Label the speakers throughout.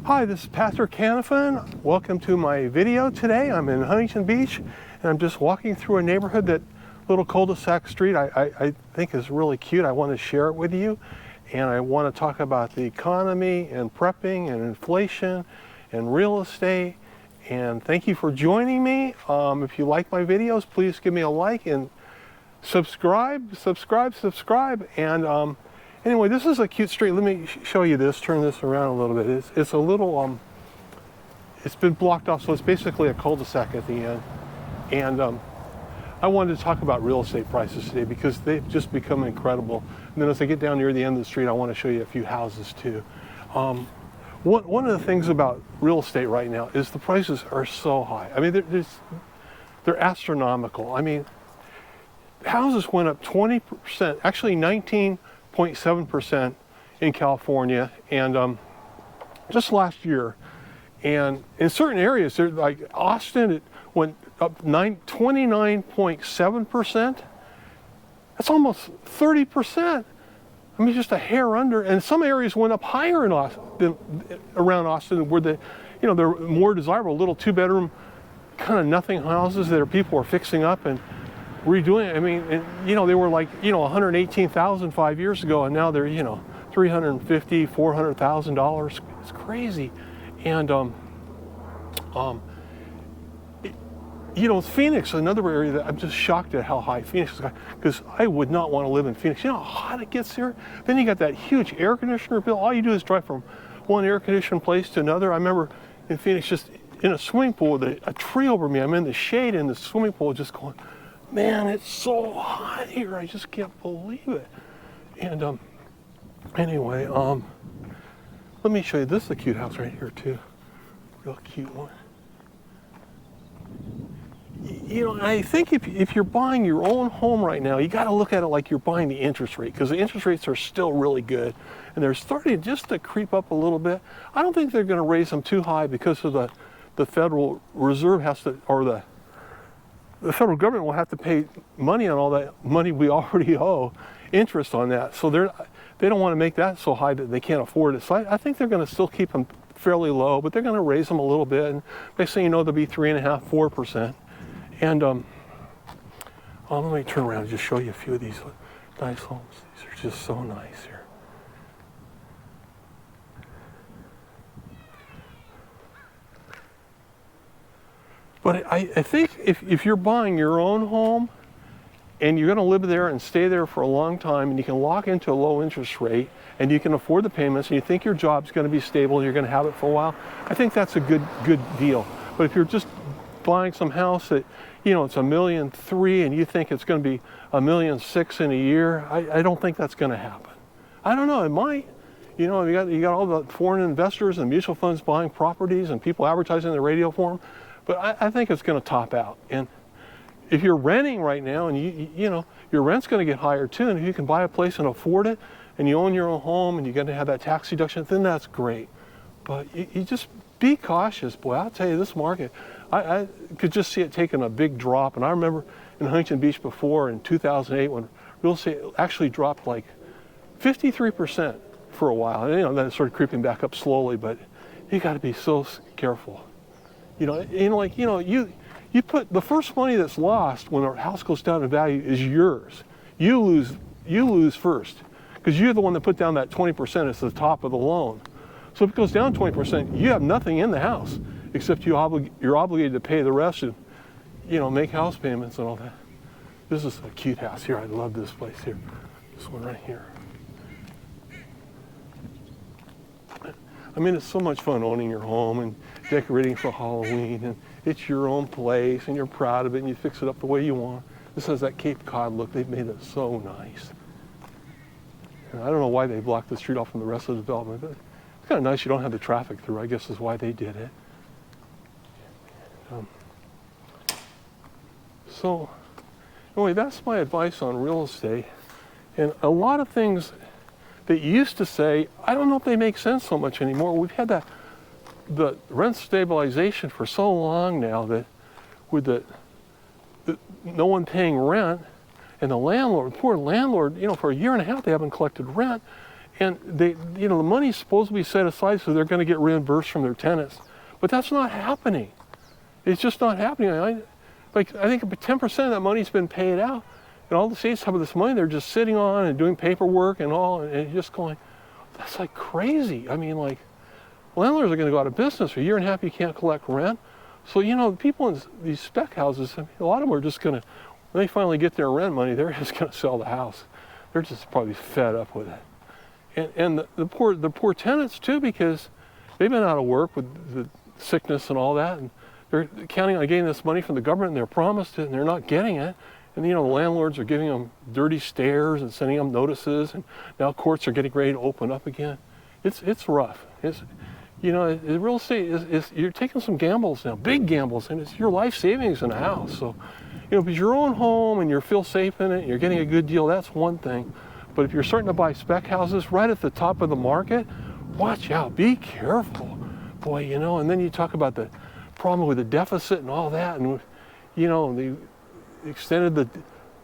Speaker 1: Hi, this is Pastor Canifin. Welcome to my video today. I'm in Huntington Beach and I'm just walking through a neighborhood, that little cul-de-sac street I think is really cute. I want to share it with you, and I want to talk about the economy and prepping and inflation and real estate. And thank you for joining me. If you like my videos, please give me a like and subscribe. And anyway, this is a cute street. Let me show you this, turn this around a little bit. It's a little, it's been blocked off, so it's basically a cul-de-sac at the end. And I wanted to talk about real estate prices today because they've just become incredible. And then as I get down near the end of the street, I want to show you a few houses too. One of the things about real estate right now is the prices are so high. I mean, they're astronomical. I mean, houses went up 20%, actually 19.7% in California, and just last year. And in certain areas, like Austin, it went up 29.7%. That's almost 30%. I mean, just a hair under. And some areas went up higher in Austin, around Austin, where they're more desirable, little two-bedroom, kind of nothing houses that people are fixing up and redoing. I mean, and, they were like, $118,000 5 years ago, and now they're, $350,000, $400,000. It's crazy. And Phoenix, another area that I'm just shocked at how high Phoenix is, because I would not want to live in Phoenix. You know how hot it gets here? Then you got that huge air conditioner bill. All you do is drive from one air conditioned place to another. I remember in Phoenix, just in a swimming pool with a tree over me. I'm in the shade in the swimming pool, just going, man, it's so hot here. I just can't believe it. And anyway, let me show you. This is a cute house right here too. Real cute one. I think if you're buying your own home right now, you got to look at it like you're buying the interest rate, because the interest rates are still really good, and they're starting just to creep up a little bit. I don't think they're going to raise them too high because of the Federal Reserve has to, or the federal government will have to pay money on all that money we already owe, interest on that. So they don't want to make that so high that they can't afford it. So I think they're going to still keep them fairly low, but they're going to raise them a little bit. And they say, they'll be 3.5%, 4%. And let me turn around and just show you a few of these nice homes. These are just so nice here. But I think if you're buying your own home and you're going to live there and stay there for a long time, and you can lock into a low interest rate and you can afford the payments, and you think your job's going to be stable and you're going to have it for a while, I think that's a good deal. But if you're just buying some house that, it's $1.3 million and you think it's going to be $1.6 million in a year, I don't think that's going to happen. I don't know, it might. You got all the foreign investors and mutual funds buying properties and people advertising the radio for them. But I think it's going to top out. And if you're renting right now, and your rent's going to get higher too, and if you can buy a place and afford it, and you own your own home, and you're going to have that tax deduction, then that's great. But you just be cautious, boy. I'll tell you, this market, I could just see it taking a big drop. And I remember in Huntington Beach before, in 2008, when real estate actually dropped like 53% for a while. And, then it started creeping back up slowly, but you got to be so careful. You put the first money that's lost when a house goes down in value is yours. You lose first, because you're the one that put down that 20% as the top of the loan. So if it goes down 20%, you have nothing in the house except you're obligated to pay the rest and, make house payments and all that. This is a cute house here. I love this place here. This one right here. I mean, it's so much fun owning your home and decorating for Halloween, and it's your own place and you're proud of it and you fix it up the way you want. This has that Cape Cod look. They've made it so nice. And I don't know why they blocked the street off from the rest of the development, but it's kind of nice you don't have the traffic through, I guess is why they did it. So anyway, that's my advice on real estate. And a lot of things that you used to say, I don't know if they make sense so much anymore. We've had the rent stabilization for so long now, that with the no one paying rent, and the landlord, poor landlord, for a year and a half they haven't collected rent, And they, the money's supposed to be set aside so they're going to get reimbursed from their tenants. But that's not happening. It's just not happening. I think 10% of that money's been paid out. And all the states have this money they're just sitting on and doing paperwork and all, and it's just going, that's like crazy. I mean, like, landlords are going to go out of business. For a year and a half, you can't collect rent. So, the people in these spec houses, I mean, a lot of them are just going to, when they finally get their rent money, they're just going to sell the house. They're just probably fed up with it. And the poor tenants too, because they've been out of work with the sickness and all that, and they're counting on getting this money from the government, and they're promised it, and they're not getting it. And the landlords are giving them dirty stares and sending them notices, and now courts are getting ready to open up again. It's rough. Real estate is you're taking some gambles now, big gambles, and it's your life savings in a house. So, if it's your own home and you feel safe in it, and you're getting a good deal, that's one thing. But if you're starting to buy spec houses right at the top of the market, watch out, be careful, boy. And then you talk about the problem with the deficit and all that, and they extended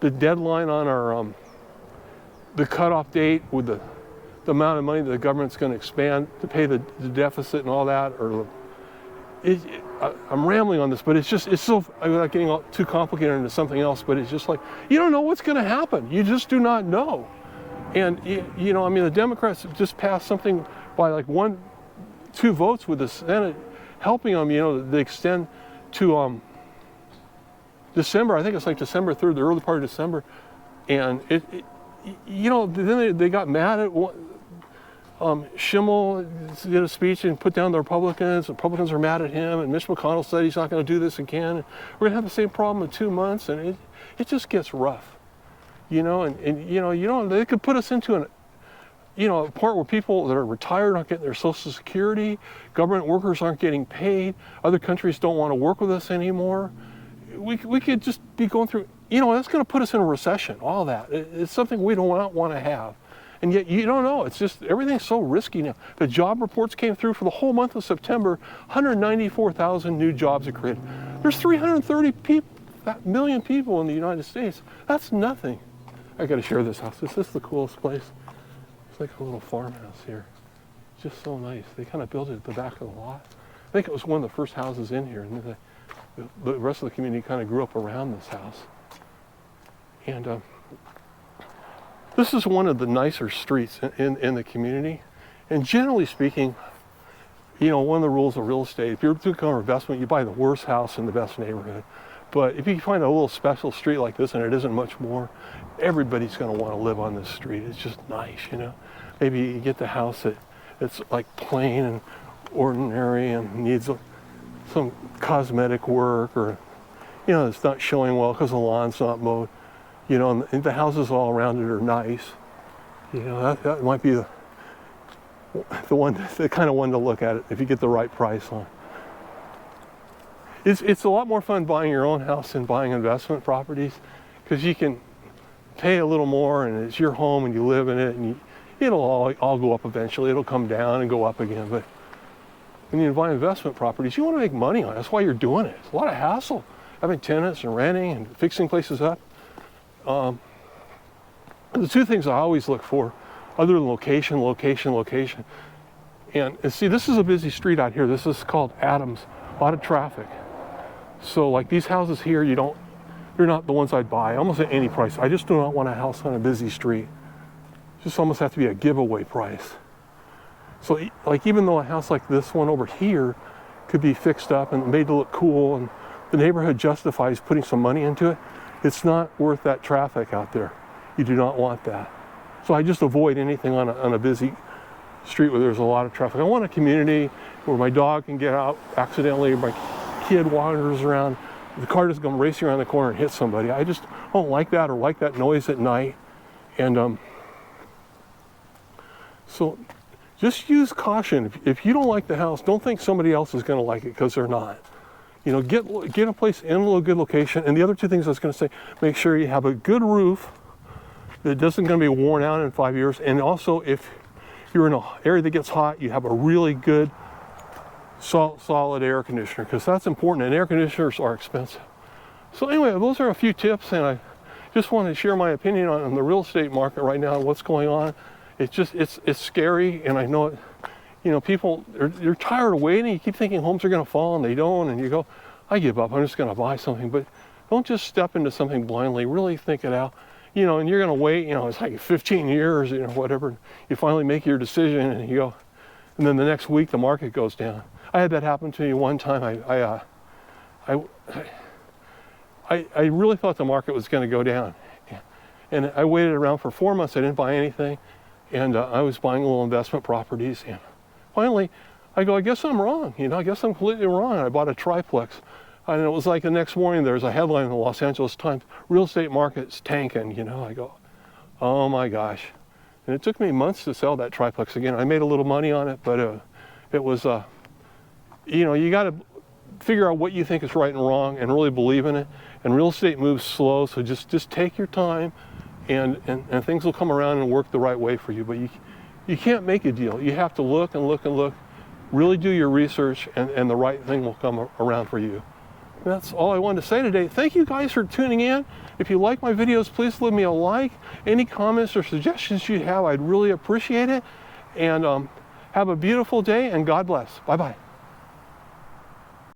Speaker 1: the deadline on our the cutoff date with the amount of money that the government's going to expand to pay the deficit and all that. I'm rambling on this, but it's so, I'm not getting too complicated into something else, but it's just like, you don't know what's going to happen. You just do not know. And, the Democrats just passed something by like 1-2 votes with the Senate helping them, they extend to December. I think it's like December 3rd, the early part of December. And then they got mad at Schimmel did a speech and put down the Republicans. The Republicans are mad at him, and Mitch McConnell said he's not going to do this again. We're going to have the same problem in 2 months, and it just gets rough, they could put us into a part where people that are retired aren't getting their Social Security, government workers aren't getting paid, other countries don't want to work with us anymore. We could just be going through, that's going to put us in a recession, all that. It's something we don't want to have. And yet you don't know. It's just, everything's so risky now. The job reports came through for the whole month of September, 194,000 new jobs are created. There's 330 million people in the United States. That's nothing. I got to share this house. This is the coolest place. It's like a little farmhouse here. It's just so nice. They kind of built it at the back of the lot. I think it was one of the first houses in here. And the rest of the community kind of grew up around this house. And this is one of the nicer streets in the community. And generally speaking, one of the rules of real estate, if you're doing an investment, you buy the worst house in the best neighborhood. But if you find a little special street like this, and it isn't much more, everybody's going to want to live on this street. It's just nice, Maybe you get the house that's like plain and ordinary and needs some cosmetic work, or, it's not showing well because the lawn's not mowed. And the houses all around it are nice. That might be the kind of one to look at it if you get the right price on. It's a lot more fun buying your own house than buying investment properties, because you can pay a little more and it's your home and you live in it, and it'll all go up eventually. It'll come down and go up again. But when you buy investment properties, you want to make money on it. That's why you're doing it. It's a lot of hassle having tenants and renting and fixing places up. The two things I always look for, other than location. And see, this is a busy street out here. This is called Adams. A lot of traffic. So like these houses here, they're not the ones I'd buy almost at any price. I just do not want a house on a busy street. Just almost have to be a giveaway price. So like, even though a house like this one over here could be fixed up and made to look cool, and the neighborhood justifies putting some money into it, it's not worth that traffic out there. You do not want that. So I just avoid anything on a busy street where there's a lot of traffic. I want a community where my dog can get out accidentally, or my kid wanders around, the car doesn't come racing around the corner and hit somebody. I just don't like that, or like that noise at night. And so just use caution. If you don't like the house, don't think somebody else is going to like it, because they're not. Get a place in a good location. And the other two things I was going to say, make sure you have a good roof that isn't going to be worn out in 5 years. And also, if you're in an area that gets hot, you have a really good solid air conditioner, because that's important, and air conditioners are expensive. So anyway, those are a few tips, and I just wanted to share my opinion on the real estate market right now and what's going on. it's scary, and I know it. You know, people, they're tired of waiting. You keep thinking homes are going to fall, and they don't, and you go, I give up. I'm just going to buy something. But don't just step into something blindly. Really think it out. You know, and you're going to wait. You know, it's like 15 years, you know, whatever. You finally make your decision, and you go, and then the next week the market goes down. I had that happen to me one time. I really thought the market was going to go down, and I waited around for 4 months. I didn't buy anything, and I was buying little investment properties, and finally, I go, I guess I'm wrong. You know, I guess I'm completely wrong. I bought a triplex. And it was like the next morning, there's a headline in the Los Angeles Times, real estate market's tanking, you know. I go, oh my gosh. And it took me months to sell that triplex again. I made a little money on it, but it was, you know, you got to figure out what you think is right and wrong and really believe in it. And real estate moves slow, so just take your time, and things will come around and work the right way for you. But you can't make a deal. You have to look and look and look, really do your research, and the right thing will come around for you. And that's all I wanted to say today. Thank you guys for tuning in. If you like my videos, please leave me a like. Any comments or suggestions you have, I'd really appreciate it. And have a beautiful day, and God bless. Bye-bye.